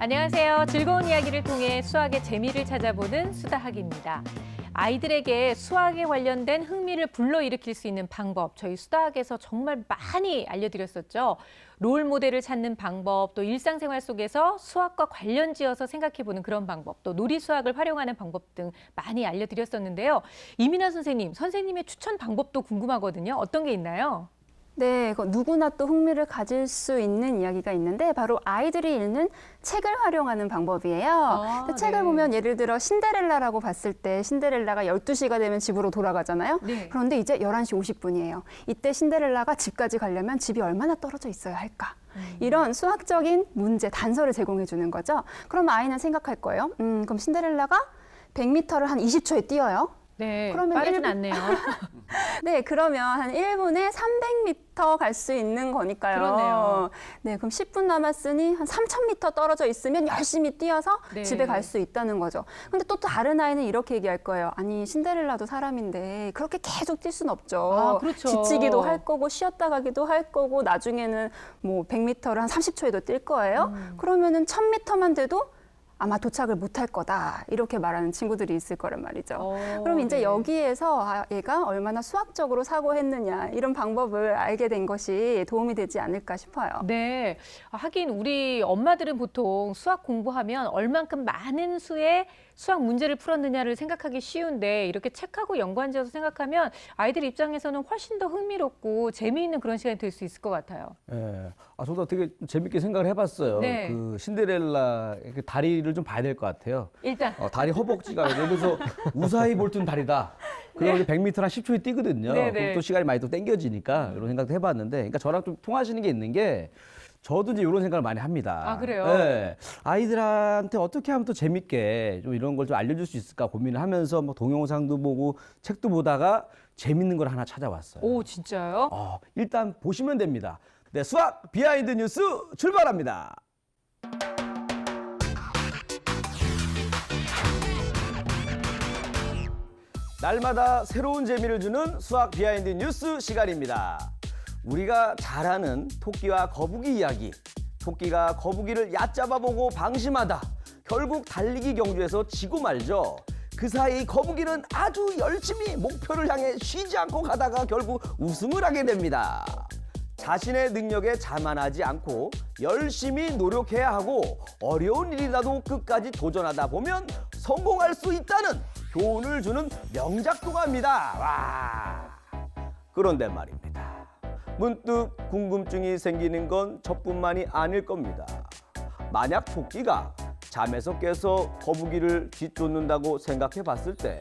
안녕하세요. 즐거운 이야기를 통해 수학의 재미를 찾아보는 수다학입니다. 아이들에게 수학에 관련된 흥미를 불러일으킬 수 있는 방법, 저희 수다학에서 정말 많이 알려드렸었죠. 롤 모델을 찾는 방법, 또 일상생활 속에서 수학과 관련지어서 생각해보는 그런 방법, 또 놀이 수학을 활용하는 방법 등 많이 알려드렸었는데요. 이민아 선생님, 선생님의 추천 방법도 궁금하거든요. 어떤 게 있나요? 네, 누구나 또 흥미를 가질 수 있는 이야기가 있는데 바로 아이들이 읽는 책을 활용하는 방법이에요. 책을 보면 예를 들어 신데렐라라고 봤을 때 신데렐라가 12시가 되면 집으로 돌아가잖아요. 네. 그런데 이제 11시 50분이에요. 이때 신데렐라가 집까지 가려면 집이 얼마나 떨어져 있어야 할까? 이런 수학적인 문제, 단서를 제공해 주는 거죠. 그럼 아이는 생각할 거예요. 그럼 신데렐라가 100m를 한 20초에 뛰어요. 네, 그러면 빠르진 않네요. 네, 그러면 한 1분에 300m 갈 수 있는 거니까요. 그러네요. 네, 그럼 10분 남았으니 한 3000m 떨어져 있으면 열심히 뛰어서 네. 집에 갈 수 있다는 거죠. 근데 또 다른 아이는 이렇게 얘기할 거예요. 아니, 신데렐라도 사람인데 그렇게 계속 뛸 수는 없죠. 아, 그렇죠. 지치기도 할 거고 쉬었다 가기도 할 거고 나중에는 뭐 100m를 한 30초에도 뛸 거예요. 그러면은 1000m만 돼도 아마 도착을 못할 거다 이렇게 말하는 친구들이 있을 거란 말이죠. 그럼 이제 네. 여기에서 얘가 얼마나 수학적으로 사고했느냐 이런 방법을 알게 된 것이 도움이 되지 않을까 싶어요. 네, 하긴 우리 엄마들은 보통 수학 공부하면 얼만큼 많은 수의 수학 문제를 풀었느냐를 생각하기 쉬운데 이렇게 책하고 연관지어서 생각하면 아이들 입장에서는 훨씬 더 흥미롭고 재미있는 그런 시간이 될 수 있을 것 같아요. 예. 저도 되게 재밌게 생각을 해봤어요. 네. 그 신데렐라 그 다리를 좀 봐야 될 것 같아요. 일단 다리 허벅지가 예를 들어서 우사이 볼튼 다리다. 그러면 100m 한 10초에 뛰거든요. 네, 네. 그럼 또 시간이 많이 또 땡겨지니까 이런 생각도 해봤는데, 그러니까 저랑 좀 통하시는 게 있는 게 저도 이제 이런 생각을 많이 합니다. 아, 그래요? 네. 아이들한테 어떻게 하면 또 재밌게 좀 이런 걸 좀 알려줄 수 있을까 고민을 하면서 뭐 동영상도 보고 책도 보다가 재밌는 걸 하나 찾아왔어요. 오, 진짜요? 일단 보시면 됩니다. 네, 수학 비하인드 뉴스 출발합니다. 날마다 새로운 재미를 주는 수학 비하인드 뉴스 시간입니다. 우리가 잘 아는 토끼와 거북이 이야기. 토끼가 거북이를 얕잡아보고 방심하다 결국 달리기 경주에서 지고 말죠. 그 사이 거북이는 아주 열심히 목표를 향해 쉬지 않고 가다가 결국 우승을 하게 됩니다. 자신의 능력에 자만하지 않고 열심히 노력해야 하고 어려운 일이라도 끝까지 도전하다 보면 성공할 수 있다는 교훈을 주는 명작동화입니다. 와. 그런데 말입니다. 문득 궁금증이 생기는 건 저뿐만이 아닐 겁니다. 만약 토끼가 잠에서 깨서 거북이를 뒤쫓는다고 생각해 봤을 때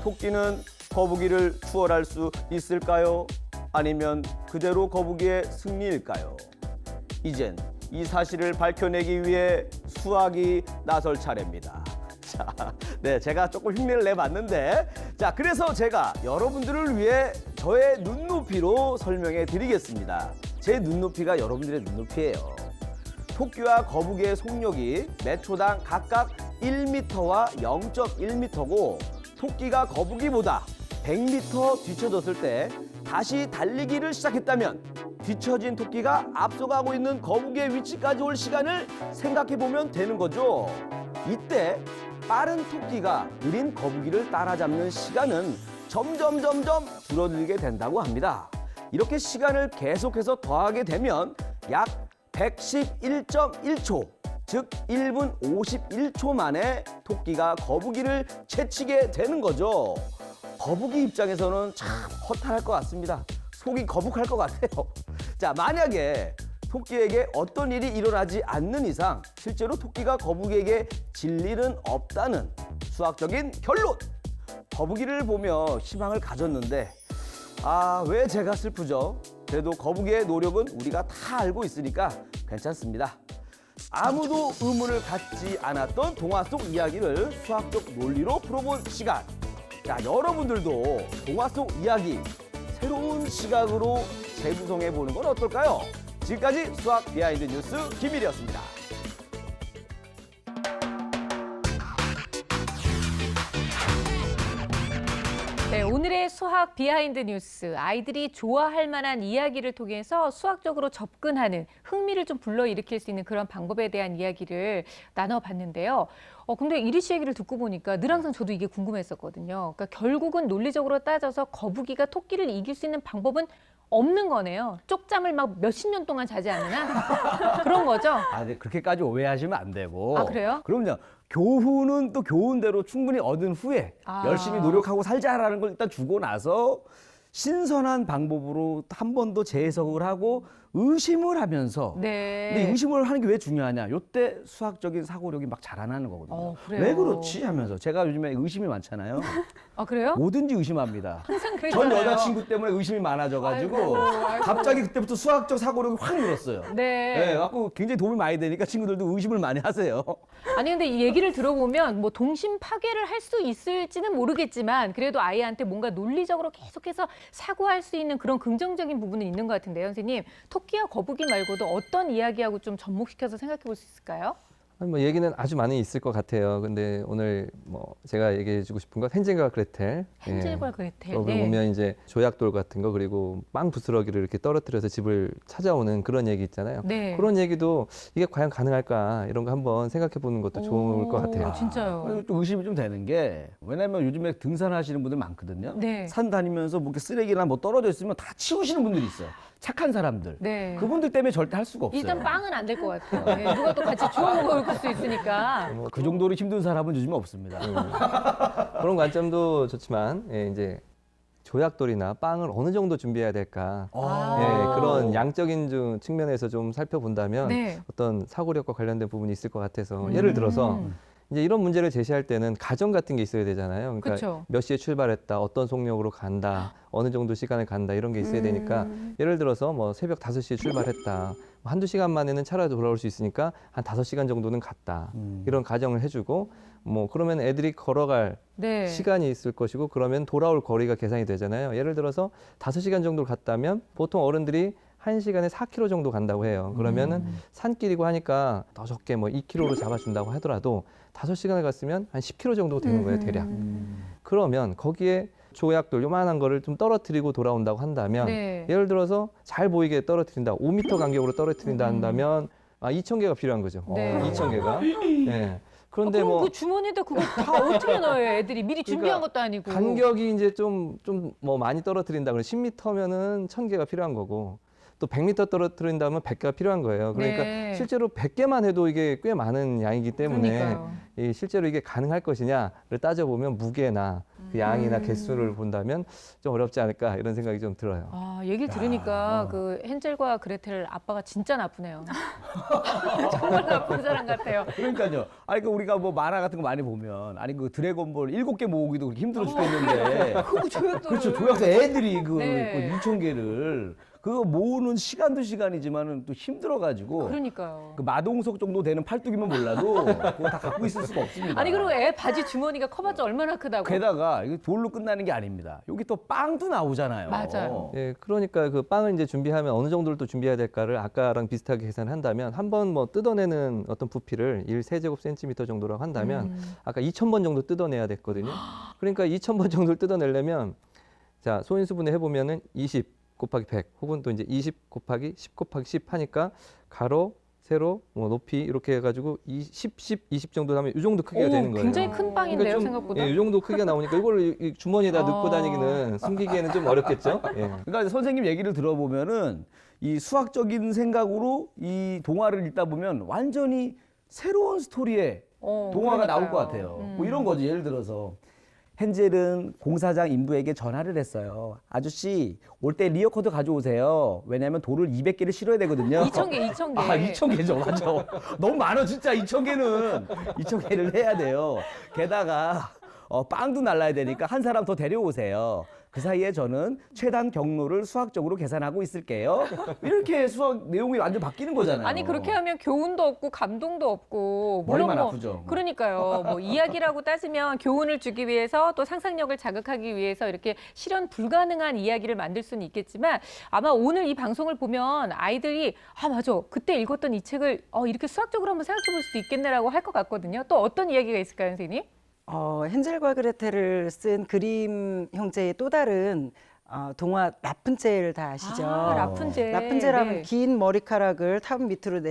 토끼는 거북이를 추월할 수 있을까요? 아니면 그대로 거북이의 승리일까요? 이젠 이 사실을 밝혀내기 위해 수학이 나설 차례입니다. 자, 네, 제가 조금 흉내를 내봤는데, 자, 그래서 제가 여러분들을 위해 저의 눈높이로 설명해 드리겠습니다. 제 눈높이가 여러분들의 눈높이예요. 토끼와 거북이의 속력이 몇 초당 각각 1m와 0.1m고 토끼가 거북이보다 100m 뒤쳐졌을 때 다시 달리기를 시작했다면 뒤처진 토끼가 앞서가고 있는 거북이의 위치까지 올 시간을 생각해 보면 되는 거죠. 이때 빠른 토끼가 느린 거북이를 따라잡는 시간은 점점 줄어들게 된다고 합니다. 이렇게 시간을 계속해서 더하게 되면 약 111.1초, 즉 1분 51초 만에 토끼가 거북이를 채치게 되는 거죠. 거북이 입장에서는 참 허탈할 것 같습니다. 속이 거북할 것 같아요. 자, 만약에 토끼에게 어떤 일이 일어나지 않는 이상 실제로 토끼가 거북이에게 질 일은 없다는 수학적인 결론! 거북이를 보며 희망을 가졌는데 왜 제가 슬프죠? 그래도 거북이의 노력은 우리가 다 알고 있으니까 괜찮습니다. 아무도 의문을 갖지 않았던 동화 속 이야기를 수학적 논리로 풀어본 시간. 자, 여러분들도 동화 속 이야기 새로운 시각으로 재구성해 보는 건 어떨까요? 지금까지 수학 비하인드 뉴스 김일이었습니다. 네, 오늘 오늘의 수학 비하인드 뉴스, 아이들이 좋아할 만한 이야기를 통해서 수학적으로 접근하는 흥미를 좀 불러일으킬 수 있는 그런 방법에 대한 이야기를 나눠봤는데요. 근데 이리 씨 얘기를 듣고 보니까 늘 항상 저도 이게 궁금했었거든요. 그러니까 결국은 논리적으로 따져서 거북이가 토끼를 이길 수 있는 방법은 없는 거네요. 쪽잠을 막 몇십 년 동안 자지 않으나 그런 거죠. 네, 그렇게까지 오해하시면 안 되고. 아, 그래요? 그럼요. 교훈은 또 교훈대로 충분히 얻은 후에 열심히 노력하고 살자라는 걸 일단 주고 나서 신선한 방법으로 한 번 더 재해석을 하고 의심을 하면서 네. 근데 의심을 하는 게 왜 중요하냐? 요때 수학적인 사고력이 막 자라나는 거거든요. 그래요? 왜 그렇지 하면서 제가 요즘에 의심이 많잖아요. 아, 그래요? 뭐든지 의심합니다. 항상 전 그랬잖아요. 여자친구 때문에 의심이 많아져가지고 아이고. 갑자기 그때부터 수학적 사고력이 확 늘었어요. 네. 네, 갖고 굉장히 도움이 많이 되니까 친구들도 의심을 많이 하세요. 아니 근데 이 얘기를 들어보면 뭐 동심 파괴를 할 수 있을지는 모르겠지만 그래도 아이한테 뭔가 논리적으로 계속해서 사고할 수 있는 그런 긍정적인 부분은 있는 것 같은데요, 선생님. 토끼와 거북이 말고도 어떤 이야기하고 좀 접목시켜서 생각해 볼 수 있을까요? 뭐 얘기는 아주 많이 있을 것 같아요. 근데 오늘 뭐 제가 얘기해주고 싶은 건 헨젤과 그레텔. 헨젤과 그레텔. 거기 보면 이제 조약돌 같은 거 그리고 빵 부스러기를 이렇게 떨어뜨려서 집을 찾아오는 그런 얘기 있잖아요. 네. 그런 얘기도 이게 과연 가능할까 이런 거 한번 생각해 보는 것도 좋을 것 같아요. 진짜요. 또 의심이 좀 되는 게 왜냐면 요즘에 등산하시는 분들 많거든요. 네. 산 다니면서 뭐 이렇게 쓰레기나 뭐 떨어져 있으면 다 치우시는 분들이 있어요. 착한 사람들. 네. 그분들 때문에 절대 할 수가 없어요. 일단 빵은 안 될 것 같아요. 네, 누가 또 같이 주워 먹을 수 있으니까. 그 정도로 힘든 사람은 요즘에 없습니다. 그런 관점도 좋지만 이제 조약돌이나 빵을 어느 정도 준비해야 될까? 그런 양적인 측면에서 좀 살펴본다면 네. 어떤 사고력과 관련된 부분이 있을 것 같아서 예를 들어서 이제 이런 문제를 제시할 때는 가정 같은 게 있어야 되잖아요. 그러니까 그쵸. 몇 시에 출발했다, 어떤 속력으로 간다, 어느 정도 시간을 간다 이런 게 있어야 되니까 예를 들어서 뭐 새벽 5시에 출발했다. 한두 시간 만에는 차라리 돌아올 수 있으니까 한 5시간 정도는 갔다. 이런 가정을 해주고 뭐 그러면 애들이 걸어갈 네. 시간이 있을 것이고 그러면 돌아올 거리가 계산이 되잖아요. 예를 들어서 5시간 정도 갔다면 보통 어른들이 1시간에 4km 정도 간다고 해요. 그러면은 산길이고 하니까 더 적게 뭐 2km로 잡아준다고 하더라도 5시간을 갔으면 한 10km 정도 되는 거예요, 대략. 그러면 거기에 조약돌 요만한 거를 좀 떨어뜨리고 돌아온다고 한다면 네. 예를 들어서 잘 보이게 떨어뜨린다. 5m 간격으로 떨어뜨린다 한다면 2,000개가 필요한 거죠. 네. 2,000개가. 네. 그런데 그럼 뭐 그 주머니에다 그거 다 어떻게 넣어요, 애들이? 미리 준비한 것도 아니고. 간격이 이제 좀 뭐 많이 떨어뜨린다 그러면 10m면은 1,000개가 필요한 거고 또 100m 떨어뜨린다면 100개가 필요한 거예요. 그러니까 네. 실제로 100개만 해도 이게 꽤 많은 양이기 때문에 그러니까요. 이 실제로 이게 가능할 것이냐를 따져보면 무게나 그 양이나 개수를 본다면 좀 어렵지 않을까 이런 생각이 좀 들어요. 얘기를 들으니까 그 헨젤과 그레텔 아빠가 진짜 나쁘네요. 정말 나쁜 사람 같아요. 그러니까요. 아니 그 우리가 뭐 만화 같은 거 많이 보면 아니 그 드래곤볼 7개 모으기도 그렇게 힘들어 죽겠는데 그렇죠. 조약도 애들이 그 네. 2,000개를 그거 모으는 시간도 시간이지만은 또 힘들어가지고 그러니까요. 그 마동석 정도 되는 팔뚝이면 몰라도 그거 다 갖고 있을 수가 없습니다. 아니 그리고 애 바지 주머니가 커봤자 얼마나 크다고. 게다가 이게 돌로 끝나는 게 아닙니다. 여기 또 빵도 나오잖아요. 맞아요. 예, 그러니까 그 빵을 이제 준비하면 어느 정도를 또 준비해야 될까를 아까랑 비슷하게 계산을 한다면 한 번 뭐 뜯어내는 어떤 부피를 1세제곱센티미터 정도라고 한다면 아까 2,000번 정도 뜯어내야 됐거든요. 그러니까 2,000번 정도를 뜯어내려면 자, 소인수분해 해보면은 20 곱하기 100 혹은 또 이제 20 곱하기 10 곱하기 10 하니까 가로, 세로, 뭐 높이 이렇게 해가지고 10, 20 정도 하면 이 정도 크기가 되는 거예요. 굉장히 큰 빵인데요, 그러니까 좀, 생각보다. 이 정도 크기가 나오니까 이걸 이 주머니에다 넣고 다니기는 숨기기에는 좀 어렵겠죠. 예. 그러니까 선생님 얘기를 들어보면은 이 수학적인 생각으로 이 동화를 읽다 보면 완전히 새로운 스토리의 동화가 나올 것 같아요. 뭐 이런 거지. 예를 들어서 헨젤은 공사장 인부에게 전화를 했어요. 아저씨 올 때 리어커드 가져오세요. 왜냐하면 돌을 200개를 실어야 되거든요. 2,000개. 2,000개죠. 맞아. 너무 많아 진짜 2,000개는. 2,000개를 해야 돼요. 게다가 빵도 날라야 되니까 한 사람 더 데려오세요. 그 사이에 저는 최단 경로를 수학적으로 계산하고 있을게요. 이렇게 수학 내용이 완전 바뀌는 거잖아요. 아니 그렇게 하면 교훈도 없고 감동도 없고 머리만 뭐 아프죠. 그러니까요. 뭐 이야기라고 따지면 교훈을 주기 위해서 또 상상력을 자극하기 위해서 이렇게 실현 불가능한 이야기를 만들 수는 있겠지만 아마 오늘 이 방송을 보면 아이들이 맞아 그때 읽었던 이 책을 이렇게 수학적으로 한번 생각해 볼 수도 있겠네라고 할 것 같거든요. 또 어떤 이야기가 있을까요, 선생님? 헨젤과 그레텔을 쓴 그림 형제의 또 다른 동화 라푼젤 다 아시죠? 아, 라푼젤. 라푼젤하면 네. 긴 머리카락을 탑 밑으로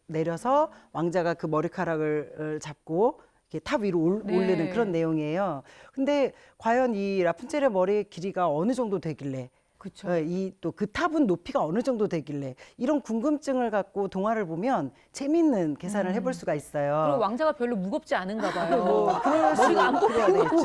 내려서 왕자가 그 머리카락을 잡고 이렇게 탑 위로 네. 올리는 그런 내용이에요. 근데 과연 이 라푼젤의 머리의 길이가 어느 정도 되길래 그렇죠. 이 또 그 탑은 높이가 어느 정도 되길래 이런 궁금증을 갖고 동화를 보면 재미있는 계산을 해볼 수가 있어요. 그리고 왕자가 별로 무겁지 않은가 봐요. 뭐 그럴 수 머리가 안 그래야 되겠죠.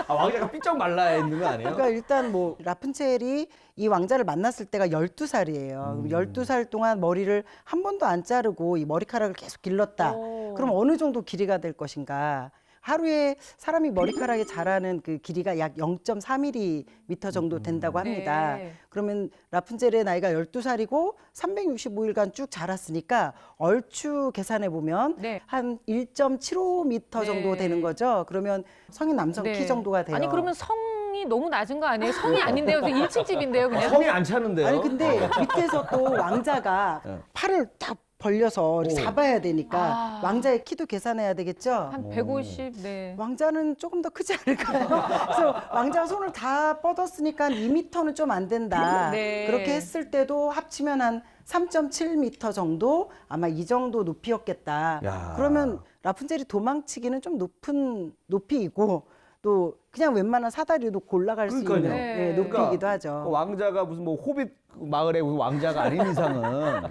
왕자가 삐쩍 말라 있는 거 아니에요? 그러니까 일단 뭐 라푼첼이 이 왕자를 만났을 때가 12살이에요. 12살 동안 머리를 한 번도 안 자르고 이 머리카락을 계속 길렀다. 오. 그럼 어느 정도 길이가 될 것인가? 하루에 사람이 머리카락이 자라는 그 길이가 약 0.4mm 정도 된다고 합니다. 네. 그러면 라푼젤의 나이가 12살이고 365일간 쭉 자랐으니까 얼추 계산해 보면 네. 한 1.75m 정도 네. 되는 거죠. 그러면 성인 남성 네. 키 정도가 돼요. 아니 그러면 성이 너무 낮은 거 아니에요? 성이 아닌데요? 1층 집인데요, 그냥. 성이 안 차는데요? 아니 근데 밑에서 또 왕자가 네. 팔을 딱 벌려서 이렇게 오. 잡아야 되니까 아. 왕자의 키도 계산해야 되겠죠. 한 150, 네. 왕자는 조금 더 크지 않을까요? 그래서 왕자가 손을 다 뻗었으니까 2m는 좀 안 된다. 네. 그렇게 했을 때도 합치면 한 3.7m 정도 아마 이 정도 높이였겠다. 야. 그러면 라푼젤이 도망치기는 좀 높은 높이이고 또 그냥 웬만한 사다리도 골라갈 수 그러니까요. 있는 네. 네, 높이이기도 하죠. 왕자가 무슨 뭐 호빗 마을의 무슨 왕자가 아닌 이상은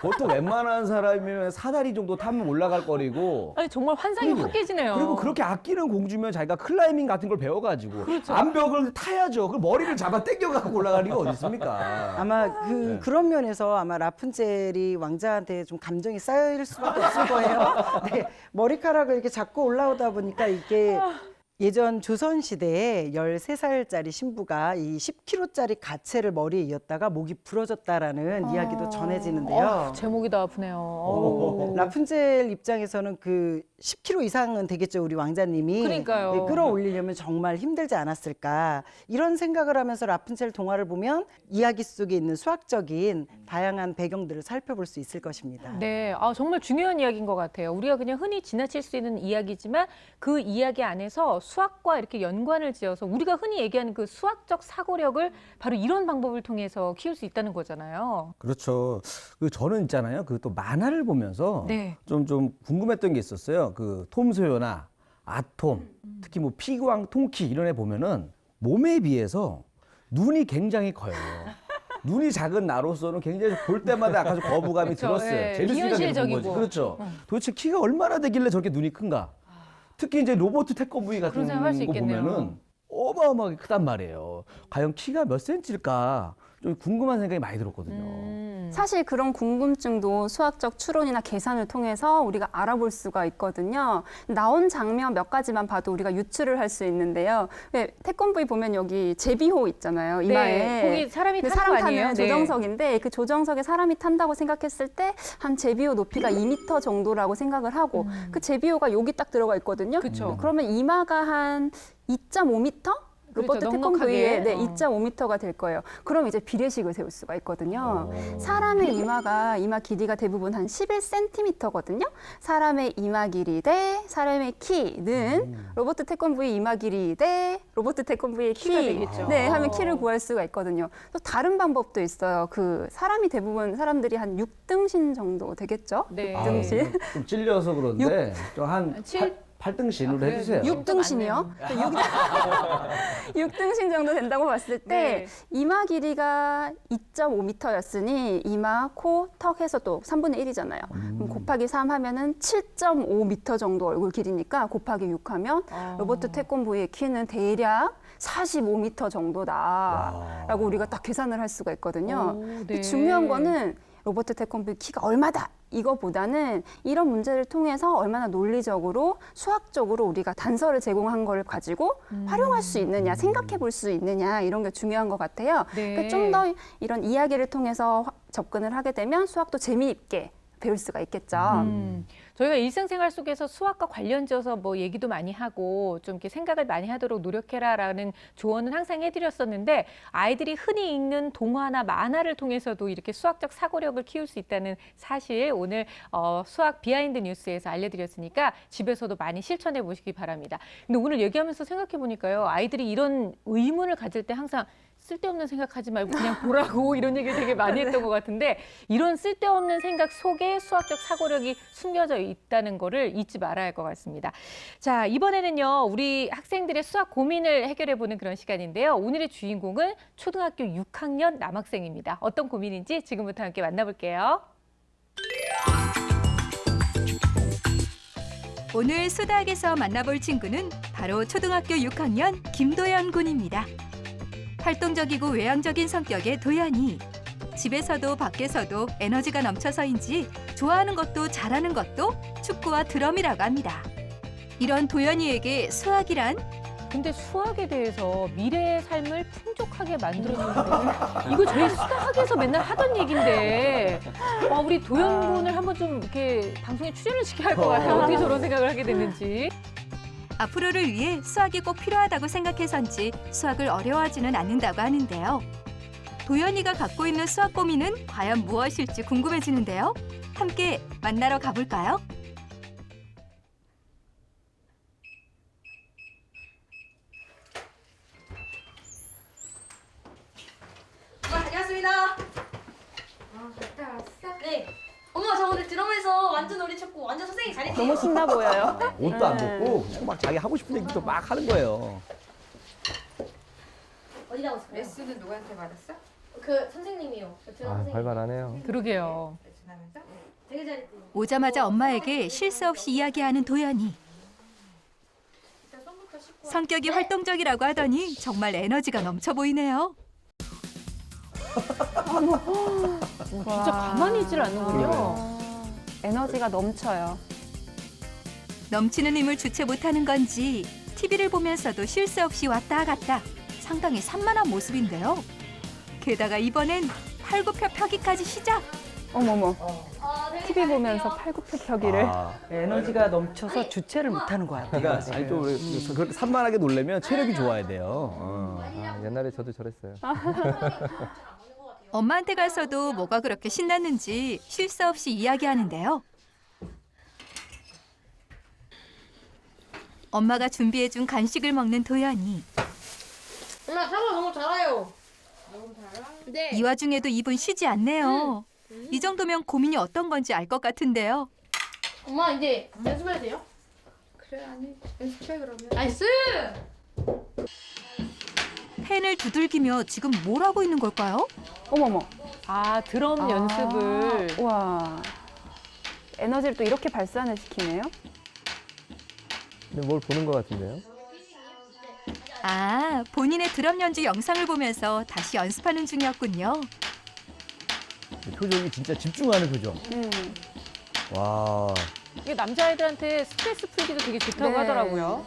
보통 웬만한 사람이면 사다리 정도 타면 올라갈 거리고 아니 정말 환상이 그리고- 확 깨지네요. 그리고 그렇게 아끼는 공주면 자기가 클라이밍 같은 걸 배워가지고 그렇죠. 암벽을 타야죠. 그 머리를 잡아 당겨갖고 올라갈 리가 어디 있습니까? 아마 네. 그런 면에서 아마 라푼젤이 왕자한테 좀 감정이 쌓일 수밖에 없을 거예요. 네, 머리카락을 이렇게 잡고 올라오다 보니까 이게 예전 조선 시대에 13살짜리 신부가 이 10kg짜리 가채를 머리에 이었다가 목이 부러졌다라는 이야기도 전해지는데요. 제목이 더 아프네요. 어우. 라푼젤 입장에서는 그 10kg 이상은 되겠죠, 우리 왕자님이. 그러니까요. 네, 끌어올리려면 정말 힘들지 않았을까. 이런 생각을 하면서 라푼젤 동화를 보면 이야기 속에 있는 수학적인 다양한 배경들을 살펴볼 수 있을 것입니다. 네, 정말 중요한 이야기인 것 같아요. 우리가 그냥 흔히 지나칠 수 있는 이야기지만 그 이야기 안에서 수학과 이렇게 연관을 지어서 우리가 흔히 얘기하는 그 수학적 사고력을 바로 이런 방법을 통해서 키울 수 있다는 거잖아요. 그렇죠. 그 저는 있잖아요. 그 또 만화를 보면서 네. 좀 궁금했던 게 있었어요. 그 톰 소요나 아톰, 특히 뭐 피광, 통키 이런 애 보면은 몸에 비해서 눈이 굉장히 커요. 눈이 작은 나로서는 굉장히 볼 때마다 약간 좀 거부감이 그렇죠. 들었어요. 예. 재밌으니까 계속 본 비현실적이고. 거지. 그렇죠. 도대체 키가 얼마나 되길래 저렇게 눈이 큰가? 특히 이제 로버트 태권브이 같은 그런 생각 할수 거 있겠네요. 보면은 어마어마하게 크단 말이에요. 과연 키가 몇 센치일까? 좀 궁금한 생각이 많이 들었거든요. 사실 그런 궁금증도 수학적 추론이나 계산을 통해서 우리가 알아볼 수가 있거든요. 나온 장면 몇 가지만 봐도 우리가 유추를 할 수 있는데요. 왜 태권브이 보면 여기 제비호 있잖아요. 이마에. 네, 거기 사람이 그 타는 사람 거 아니에요? 타는 네. 조정석인데 그 조정석에 사람이 탄다고 생각했을 때 한 제비호 높이가 2m 정도라고 생각을 하고 그 제비호가 여기 딱 들어가 있거든요. 그쵸. 그러면 이마가 한 2.5m? 로버트 그렇죠, 태권브이의 넉넉하게. 2.5m가 될 거예요. 그럼 이제 비례식을 세울 수가 있거든요. 사람의 이마 길이가 대부분 한 11cm거든요. 사람의 이마 길이 대 사람의 키는 로버트 태권브이 이마 길이 대 로버트 태권브이의 키가 되겠죠. 네, 하면 키를 구할 수가 있거든요. 또 다른 방법도 있어요. 그 사람이 대부분 사람들이 한 6등신 정도 되겠죠? 네. 아, 등신. 좀 찔려서 그런데 좀한 칠? 8등신으로 그래요? 해주세요. 6등신이요? 6등신 정도 된다고 봤을 때 네. 이마 길이가 2.5m였으니 이마, 코, 턱 해서 또 3분의 1이잖아요. 그럼 곱하기 3 하면은 7.5m 정도 얼굴 길이니까 곱하기 6 하면 로버트 태권브이의 키는 대략 45m 정도다라고 우리가 딱 계산을 할 수가 있거든요. 오, 근데 네. 중요한 거는 로버트 태권브이 키가 얼마다 이거보다는 이런 문제를 통해서 얼마나 논리적으로 수학적으로 우리가 단서를 제공한 거를 가지고 활용할 수 있느냐 생각해 볼 수 있느냐 이런 게 중요한 것 같아요. 네. 그러니까 좀 더 이런 이야기를 통해서 접근을 하게 되면 수학도 재미있게 배울 수가 있겠죠. 저희가 일상생활 속에서 수학과 관련지어서 뭐 얘기도 많이 하고 좀 이렇게 생각을 많이 하도록 노력해라라는 조언은 항상 해드렸었는데 아이들이 흔히 읽는 동화나 만화를 통해서도 이렇게 수학적 사고력을 키울 수 있다는 사실 오늘 수학 비하인드 뉴스에서 알려드렸으니까 집에서도 많이 실천해 보시기 바랍니다. 근데 오늘 얘기하면서 생각해 보니까요. 아이들이 이런 의문을 가질 때 항상 쓸데없는 생각하지 말고 그냥 보라고 이런 얘기를 되게 많이 했던 것 같은데 이런 쓸데없는 생각 속에 수학적 사고력이 숨겨져 있다는 거를 잊지 말아야 할 것 같습니다. 자, 이번에는요. 우리 학생들의 수학 고민을 해결해보는 그런 시간인데요. 오늘의 주인공은 초등학교 6학년 남학생입니다. 어떤 고민인지 지금부터 함께 만나볼게요. 오늘 수다학에서 만나볼 친구는 바로 초등학교 6학년 김도연 군입니다. 활동적이고 외향적인 성격의 도연이 집에서도 밖에서도 에너지가 넘쳐서인지 좋아하는 것도 잘하는 것도 축구와 드럼이라고 합니다. 이런 도연이에게 수학이란 근데 수학에 대해서 미래의 삶을 풍족하게 만들어주는 거는 이거 저희 수학에서 맨날 하던 얘기인데 우리 도연 군을 한번 좀 이렇게 방송에 출연을 시켜야 할 것 같아요. 어떻게 저런 생각을 하게 됐는지. 앞으로를 위해 수학이 꼭 필요하다고 생각해서인지 수학을 어려워하지는 않는다고 하는데요. 도연이가 갖고 있는 수학 고민은 과연 무엇일지 궁금해지는데요. 함께 만나러 가볼까요? 다녀왔습니다. 갔다 왔어? 네. 엄마 저 오늘 드럼에서 완전 노래 쳤고 완전 선생님 잘했대요. 너무 신나 보여요. 옷도 안 벗고 그냥 막 자기 하고 싶은 얘기도 막 하는 거예요. 어디 나오셨어요 레슨은 누구한테 받았어? 그 선생님이요. 그 드럼 선생님. 활발하네요. 그러게요. 레슨하면서? 되게 잘했대요. 오자마자 엄마에게 실수 없이 이야기하는 도연이. 성격이 활동적이라고 하더니 정말 에너지가 넘쳐 보이네요. 진짜 가만히 있질 않는군요. 에너지가 넘쳐요. 넘치는 힘을 주체 못하는 건지 TV를 보면서도 쉴 새 없이 왔다 갔다 상당히 산만한 모습인데요. 게다가 이번엔 팔굽혀펴기까지 시작. 어머머. 되게 TV 잘했대요. 보면서 팔굽혀펴기를. 에너지가 넘쳐서 주체를 못하는 것 같아요. 그러니까 아니 또 그렇게 산만하게 놀려면 체력이 좋아야 돼요. 옛날에 저도 저랬어요. 엄마한테 가서도 뭐가 그렇게 신났는지 쉴 새 없이 이야기하는데요. 엄마가 준비해준 간식을 먹는 도연이. 엄마 사과 너무 잘해요. 네. 이 와중에도 입은 쉬지 않네요. 이 정도면 고민이 어떤 건지 알 것 같은데요. 엄마 이제 연습해야 돼요? 그래 아니 연습해 그러면. 나이스. 펜을 두들기며 지금 뭘 하고 있는 걸까요? 어머머. 드럼 연습을. 와. 에너지를 또 이렇게 발산을 시키네요. 근데 뭘 보는 것 같은데요? 아, 본인의 드럼 연주 영상을 보면서 다시 연습하는 중이었군요. 표정이 진짜 집중하는 표정. 와. 이게 남자아이들한테 스트레스 풀기도 되게 좋다고 네. 하더라고요.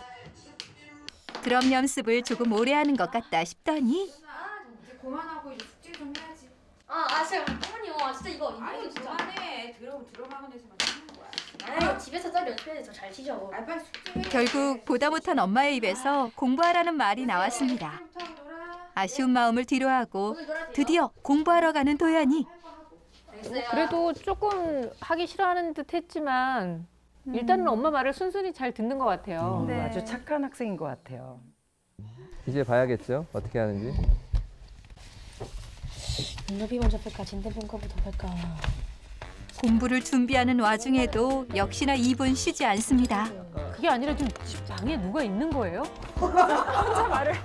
드럼 연습을 조금 오래 하는 것 같다 싶더니 이제 그만하고 이제 숙제 좀 해야지. 진짜 잠깐만요. 진짜 이거 아니 진짜. 그만해. 드럼 학원에서만 하는 거야. 집에서 따로 연습해야 돼. 잘 치죠. 아 빨리 숙제해. 결국 보다 못한 엄마의 입에서 공부하라는 말이 나왔습니다. 아쉬운 마음을 뒤로하고 드디어 공부하러 가는 도연이. 그래도 조금 하기 싫어하는 듯 했지만 일단은 엄마 말을 순순히 잘 듣는 것 같아요. 네. 아주 착한 학생인 것 같아요. 이제 봐야겠죠? 어떻게 하는지. 눈높이 먼저 볼까? 진대 본 거부터 볼까? 공부를 준비하는 와중에도 역시나 입은 쉬지 않습니다. 그게 아니라 좀 집 방에 누가 있는 거예요? 혼자 말을.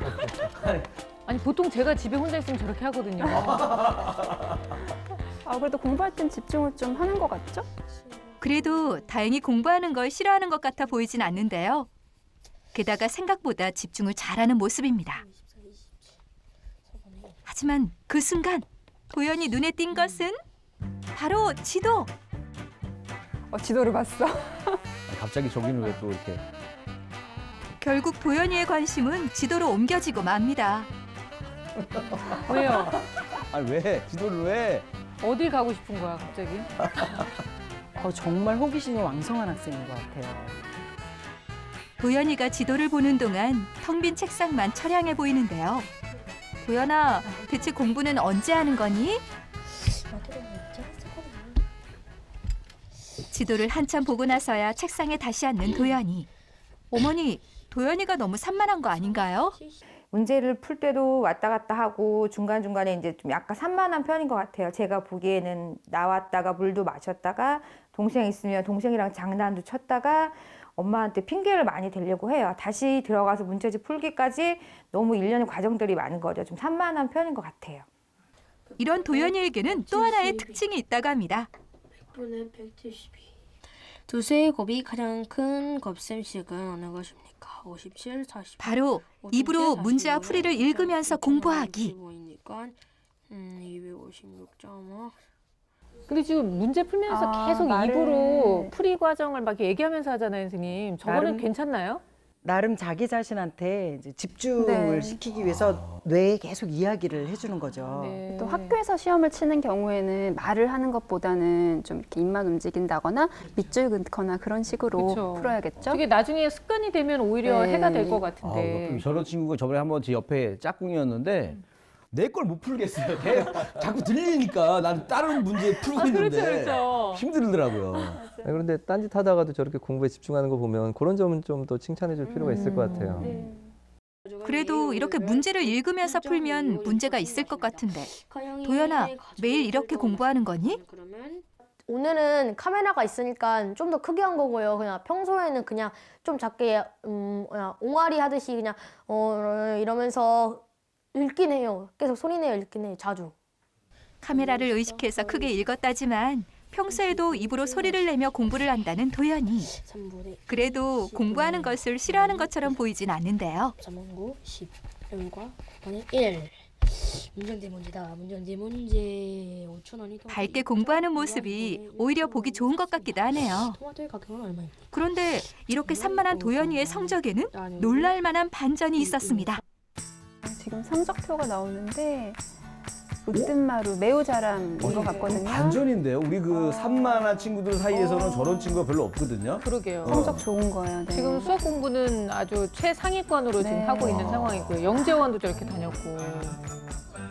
아니 보통 제가 집에 혼자 있으면 저렇게 하거든요. 그래도 공부할 땐 집중을 좀 하는 것 같죠? 그래도 다행히 공부하는 걸 싫어하는 것 같아 보이진 않는데요. 게다가 생각보다 집중을 잘하는 모습입니다. 하지만 그 순간 도연이 눈에 띈 것은 바로 지도. 지도를 봤어. 갑자기 저기는 왜 또 이렇게. 결국 도연이의 관심은 지도로 옮겨지고 맙니다. 왜요? 아니 왜? 지도를 왜? 어딜 가고 싶은 거야 갑자기? 정말 호기심이 왕성한 학생인 것 같아요. 도연이가 지도를 보는 동안 텅 빈 책상만 처량해 보이는데요. 도연아, 대체 공부는 언제 하는 거니? 지도를 한참 보고 나서야 책상에 다시 앉는 도연이. 어머니, 도연이가 너무 산만한 거 아닌가요? 문제를 풀 때도 왔다 갔다 하고 중간중간에 이제 좀 약간 산만한 편인 것 같아요. 제가 보기에는 나왔다가 물도 마셨다가 동생 있으면 동생이랑 장난도 쳤다가 엄마한테 핑계를 많이 대려고 해요. 다시 들어가서 문제집 풀기까지 너무 일련의 과정들이 많은 거죠. 좀 산만한 편인 것 같아요. 이런 도연이에게는 또 하나의 특징이 있다고 합니다. 100분의 172. 두세의 곱이 가장 큰 곱셈식은 어느 것입니까? 57, 40. 바로 입으로 문제와 풀이를 읽으면서 공부하기. 25이니까 256.5. 근데 지금 문제 풀면서 아, 계속 말을- 입으로 풀이 과정을 막 얘기하면서 하잖아요, 선생님. 저거는 나름- 괜찮나요? 나름 자기 자신한테 이제 집중을 네. 시키기 위해서 뇌에 계속 이야기를 해주는 거죠. 네. 또 학교에서 시험을 치는 경우에는 말을 하는 것보다는 좀 이렇게 입만 움직인다거나 밑줄 긋거나 그런 식으로 그쵸. 풀어야겠죠? 그게 나중에 습관이 되면 오히려 네. 해가 될 것 아, 같은데. 저런 친구가 저번에 한번 제 옆에 짝꿍이었는데 내 걸 못 풀겠어요. 걔 자꾸 들리니까 난 다른 문제 풀고 있는데 그렇죠. 힘들더라고요. 네, 그런데 딴짓 하다가도 저렇게 공부에 집중하는 거 보면 그런 점은 좀 더 칭찬해 줄 필요가 있을 것 같아요. 그래도 이렇게 문제를 읽으면서 풀면 문제가 있을 것 같은데. 도연아, 매일 이렇게 공부하는 거니? 오늘은 카메라가 있으니까 좀 더 크게 한 거고요. 그냥 평소에는 그냥 좀 작게 그냥 옹알이 하듯이 그냥 이러면서 읽긴 해요. 계속 소리내어 읽긴 해요. 자주. 카메라를 의식해서 크게 읽었다지만 평소에도 입으로 소리를 내며 공부를 한다는 도연이. 3분의 그래도 공부하는 것을 싫어하는 것처럼 보이진 않는데요. 3분 9, 10. 1과 9분의 1. 문제인데 문제다. 문제인데 문제. 5,000원이 더. 밝게 공부하는 모습이 오히려 보기 좋은 것 같기도 하네요. 토마토의 가격은 얼마입니까? 그런데 이렇게 산만한 도연이의 성적에는 놀랄 만한 반전이 있었습니다. 지금 성적표가 나오는데 으뜸마루 매우 잘한 것 같거든요. 반전인데요. 우리 그 산만한 친구들 사이에서는 저런 친구가 별로 없거든요. 그러게요. 성적 좋은 거예요. 네. 지금 수학 공부는 아주 최상위권으로 지금 네. 하고 있는 상황이고요. 영재원도 저렇게 다녔고.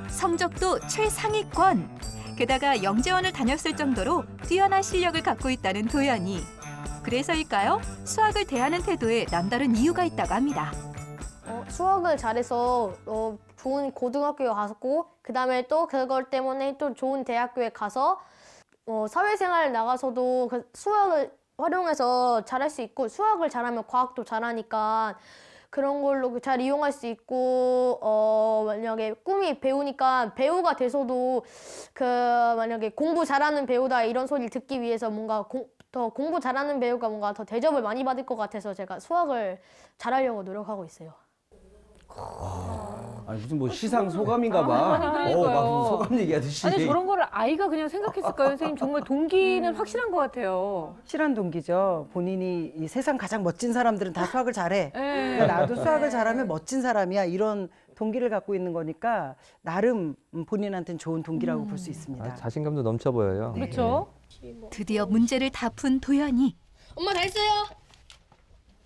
성적도 최상위권. 게다가 영재원을 다녔을 정도로 뛰어난 실력을 갖고 있다는 도연이. 그래서일까요? 수학을 대하는 태도에 남다른 이유가 있다고 합니다. 수학을 잘해서 좋은 고등학교에 갔고 그다음에 또 그걸 때문에 또 좋은 대학교에 가서 사회생활 나가서도 그 수학을 활용해서 잘할 수 있고 수학을 잘하면 과학도 잘하니까 그런 걸로 잘 이용할 수 있고 만약에 꿈이 배우니까 배우가 돼서도 그 만약에 공부 잘하는 배우다 이런 소리를 듣기 위해서 뭔가 더 공부 잘하는 배우가 뭔가 더 대접을 많이 받을 것 같아서 제가 수학을 잘하려고 노력하고 있어요. 아니 무슨 뭐 시상 소감인가 봐. 그러니까요. 막 무슨 소감 얘기하듯이. 아니 저런 거를 아이가 그냥 생각했을까요, 선생님? 정말 동기는 확실한 것 같아요. 확실한 동기죠. 본인이 이 세상 가장 멋진 사람들은 다 수학을 잘해. 네. 그러니까 나도 수학을 잘하면 멋진 사람이야. 이런 동기를 갖고 있는 거니까 나름 본인한테는 좋은 동기라고 볼 수 있습니다. 아, 자신감도 넘쳐 보여요. 그렇죠. 드디어 문제를 다 푼 도연이. 엄마 다 했어요.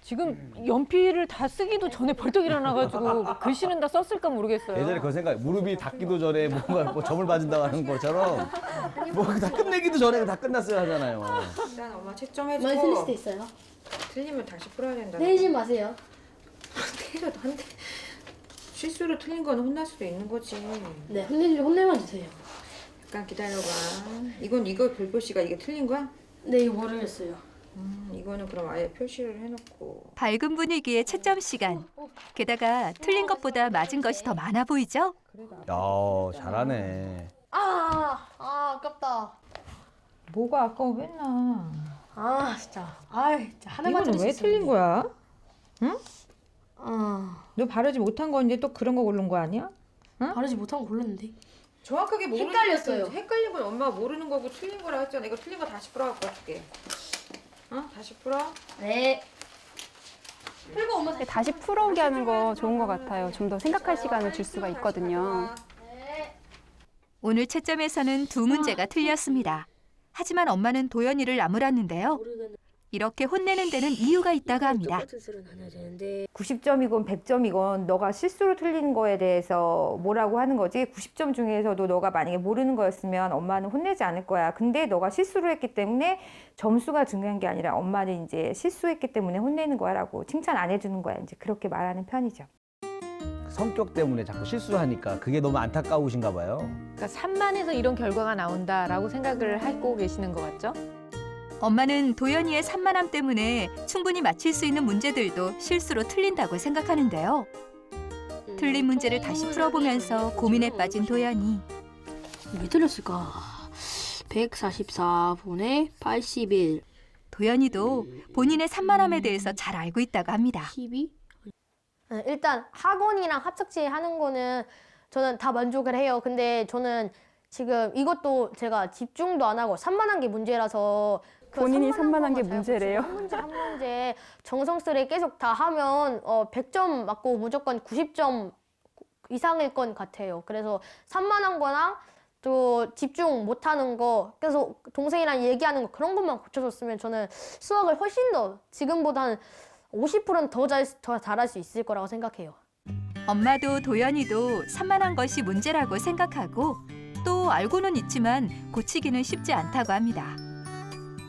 지금 연필을 다 쓰기도 전에 벌떡 일어나가지고 글씨는 다 썼을까 모르겠어요. 예전에 그 생각, 무릎이 닿기도 전에 뭔가 뭐 점을 맞은다고 하는 것처럼 뭐 다 끝내기도 전에 다 끝났어야 하잖아요. 일단 엄마 많이 틀릴 채점해주고 수도 있어요. 틀리면 다시 풀어야 된다. 내지 마세요. 틀려도 한 대. 실수로 틀린 건 혼날 수도 있는 거지. 네, 혼내만 주세요. 잠깐 기다려봐. 이거 별표시가 이게 틀린 거야? 네, 이거 모르겠어요. 이거는 그럼 아예 표시를 해놓고. 밝은 분위기의 채점 시간. 게다가 틀린 것보다 맞은 것이 더 많아 보이죠? 야, 잘하네. 아깝다. 뭐가 아까워 맨날. 진짜. 진짜 하나만 이거는 왜 틀린 거야? 너 바르지 못한 거 이제 또 그런 거 고른 거 아니야? 바르지 못한 거 골랐는데. 정확하게 모르는 헷갈렸어요. 헷갈린 건 엄마가 모르는 거고 틀린 거라 했잖아. 이거 틀린 거 다시 풀어갖고 줄게. 다시 풀어. 네. 풀고 엄마 다시. 다시 풀어오게 하는 거 좋은 것 같아요. 좀 더 생각할 시간을 줄 수가 있거든요. 오늘 채점에서는 두 문제가 틀렸습니다. 하지만 엄마는 도연이를 나무랐는데요. 이렇게 혼내는 데는 이유가 있다고 합니다. 90점이건 100점이건 너가 실수로 틀린 거에 대해서 뭐라고 하는 거지. 90점 중에서도 너가 만약에 모르는 거였으면 엄마는 혼내지 않을 거야. 근데 너가 실수를 했기 때문에 점수가 중요한 게 아니라 엄마는 이제 실수했기 때문에 혼내는 거야라고 칭찬 안 해주는 거야. 이제 그렇게 말하는 편이죠. 성격 때문에 자꾸 실수하니까 그게 너무 안타까우신가 봐요. 그러니까 산만해서 이런 결과가 나온다라고 생각을 하고 계시는 것 같죠? 엄마는 도연이의 산만함 때문에 충분히 맞힐 수 있는 문제들도 실수로 틀린다고 생각하는데요. 틀린 문제를 다시 풀어보면서 고민에 빠진 도연이. 왜 틀렸을까? 144분의 81. 도연이도 본인의 산만함에 대해서 잘 알고 있다고 합니다. 12? 일단 학원이랑 합숙지 하는 거는 저는 다 만족을 해요. 근데 저는 지금 이것도 제가 집중도 안 하고 산만한 게 문제라서 그 본인이 산만한 게 것만 잘 문제래요? 고치고 한 문제 정성스레 계속 다 하면 100점 맞고 무조건 90점 이상일 것 같아요. 그래서 산만한 거랑 또 집중 못하는 거, 계속 동생이랑 얘기하는 거 그런 것만 고쳐줬으면 저는 수학을 훨씬 더 지금보다 한 50%는 더 잘할 수 있을 거라고 생각해요. 엄마도 도연이도 산만한 것이 문제라고 생각하고 또 알고는 있지만 고치기는 쉽지 않다고 합니다.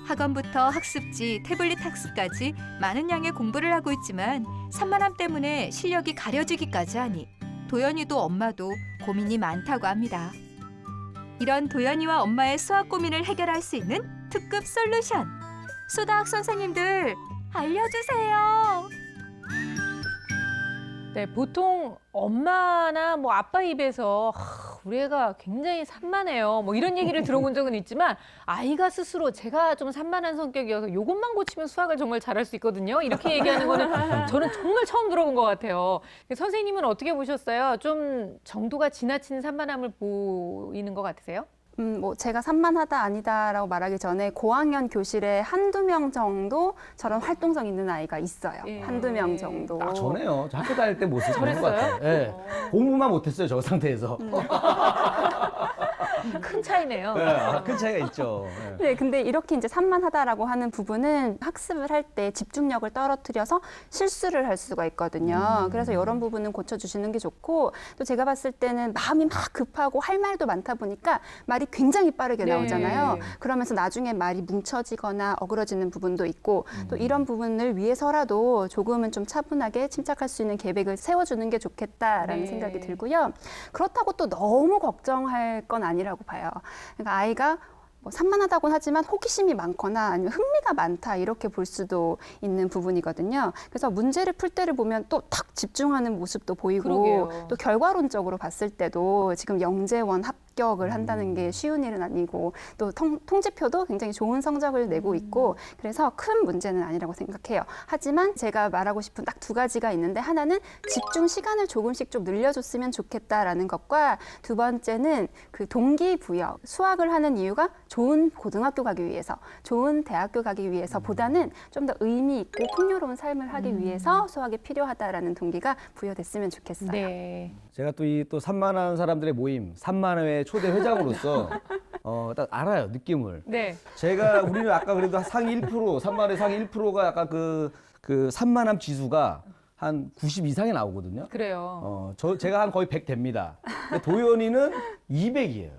학원부터 학습지, 태블릿 학습까지 많은 양의 공부를 하고 있지만 산만함 때문에 실력이 가려지기까지 하니 도연이도 엄마도 고민이 많다고 합니다. 이런 도연이와 엄마의 수학 고민을 해결할 수 있는 특급 솔루션. 수다학 선생님들 알려주세요. 네, 보통 엄마나 뭐 아빠 입에서 우리 애가 굉장히 산만해요. 뭐 이런 얘기를 들어본 적은 있지만 아이가 스스로 제가 좀 산만한 성격이어서 이것만 고치면 수학을 정말 잘할 수 있거든요. 이렇게 얘기하는 거는 저는 정말 처음 들어본 것 같아요. 선생님은 어떻게 보셨어요? 좀 정도가 지나친 산만함을 보이는 것 같으세요? 뭐 제가 산만하다 아니다라고 말하기 전에 고학년 교실에 한두 명 정도 저런 활동성 있는 아이가 있어요. 예. 한두 명 정도. 딱 전에요. 저 학교 다닐 때 모습 보는 것 저랬어요? 같아요. 예. 공부만 못했어요, 저 상태에서. 큰 차이네요. 네, 큰 차이가 있죠. 예. 네, 근데 이렇게 이제 산만하다라고 하는 부분은 학습을 할 때 집중력을 떨어뜨려서 실수를 할 수가 있거든요. 그래서 이런 부분은 고쳐주시는 게 좋고, 또 제가 봤을 때는 마음이 막 급하고 할 말도 많다 보니까 말이 굉장히 빠르게 네. 나오잖아요. 그러면서 나중에 말이 뭉쳐지거나 어그러지는 부분도 있고, 또 이런 부분을 위해서라도 조금은 좀 차분하게 침착할 수 있는 계획을 세워주는 게 좋겠다라는 네. 생각이 들고요. 그렇다고 또 너무 걱정할 건 아니라고 봐요. 그러니까 아이가 뭐 산만하다고는 하지만 호기심이 많거나 아니면 흥미가 많다 이렇게 볼 수도 있는 부분이거든요. 그래서 문제를 풀 때를 보면 또 탁 집중하는 모습도 보이고 그러게요. 또 결과론적으로 봤을 때도 지금 영재원 합격을 한다는 게 쉬운 일은 아니고 또 통지표도 굉장히 좋은 성적을 내고 있고 그래서 큰 문제는 아니라고 생각해요. 하지만 제가 말하고 싶은 딱 두 가지가 있는데 하나는 집중 시간을 조금씩 좀 늘려줬으면 좋겠다라는 것과 두 번째는 그 동기부여. 수학을 하는 이유가 좋은 고등학교 가기 위해서, 좋은 대학교 가기 위해서보다는 좀 더 의미 있고 풍요로운 삶을 하기 위해서 수학이 필요하다라는 동기가 부여됐으면 좋겠어요. 네. 제가 또 이 또 산만한 사람들의 모임, 산만회 초대 회장으로서 딱 알아요, 느낌을. 네. 우리는 아까 그래도 상위 1%, 산만의 상위 1%가 약간 그 산만함 지수가 한 90 이상이 나오거든요. 그래요. 제가 한 거의 100 됩니다. 근데 도연이는 200이에요.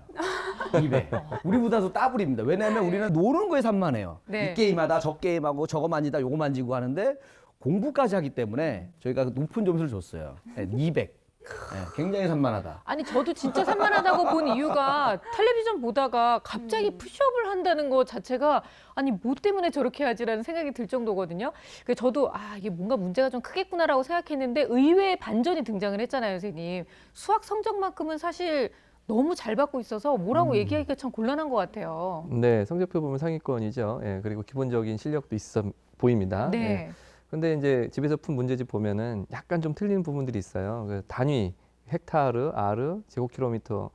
200. 우리보다도 더블입니다. 왜냐하면 우리는 노는 거에 산만해요. 네. 이 게임하다 저 게임하고 저거 만지다 요거 만지고 하는데 공부까지 하기 때문에 저희가 높은 점수를 줬어요. 네, 200. 네, 굉장히 산만하다. 아니 저도 진짜 산만하다고 본 이유가 텔레비전 보다가 갑자기 푸시업을 한다는 것 자체가 아니 뭐 때문에 저렇게 하지라는 생각이 들 정도거든요. 그래서 저도 이게 뭔가 문제가 좀 크겠구나라고 생각했는데 의외의 반전이 등장을 했잖아요, 선생님. 수학 성적만큼은 사실 너무 잘 받고 있어서 뭐라고 얘기하기가 참 곤란한 것 같아요. 네, 성적표 보면 상위권이죠. 예, 그리고 기본적인 실력도 있어 보입니다. 네. 예. 근데 이제 집에서 푼 문제집 보면은 약간 좀 틀리는 부분들이 있어요. 그 단위, 헥타르, 아르, 제곱킬로미터,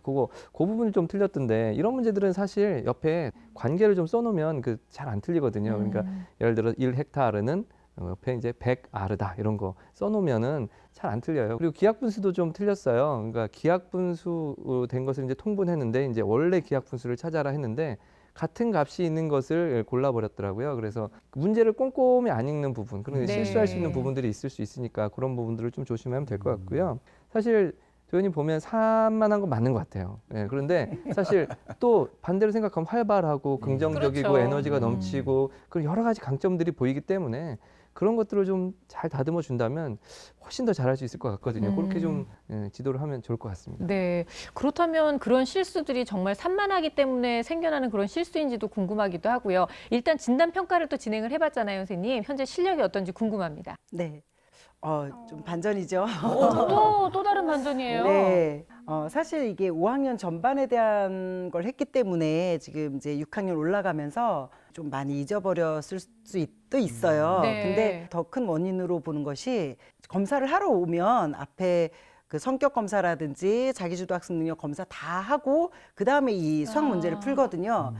그 부분이 좀 틀렸던데 이런 문제들은 사실 옆에 관계를 좀 써놓으면 잘 안 틀리거든요. 그러니까 예를 들어 1헥타르는 옆에 이제 100아르다 이런 거 써놓으면은 잘 안 틀려요. 그리고 기하 분수도 좀 틀렸어요. 그러니까 기하 분수 된 것을 이제 통분했는데 이제 원래 기하 분수를 찾아라 했는데 같은 값이 있는 것을 골라버렸더라고요. 그래서 문제를 꼼꼼히 안 읽는 부분, 그런 네. 실수할 수 있는 부분들이 있을 수 있으니까 그런 부분들을 좀 조심하면 될 것 같고요. 사실 도현이 보면 산만한 건 맞는 것 같아요. 예, 그런데 사실 또 반대로 생각하면 활발하고 긍정적이고 그렇죠. 에너지가 넘치고 그런 여러 가지 강점들이 보이기 때문에 그런 것들을 좀 잘 다듬어 준다면 훨씬 더 잘할 수 있을 것 같거든요. 그렇게 좀 지도를 하면 좋을 것 같습니다. 네. 그렇다면 그런 실수들이 정말 산만하기 때문에 생겨나는 그런 실수인지도 궁금하기도 하고요. 일단 진단 평가를 또 진행을 해봤잖아요, 선생님. 현재 실력이 어떤지 궁금합니다. 네. 좀 반전이죠. 또 다른 반전이에요. 네. 사실 이게 5학년 전반에 대한 걸 했기 때문에 지금 이제 6학년 올라가면서 좀 많이 잊어버렸을 수도 있어요. 네. 근데 더 큰 원인으로 보는 것이 검사를 하러 오면 앞에 그 성격 검사라든지 자기주도 학습 능력 검사 다 하고 그 다음에 이 수학 문제를 풀거든요.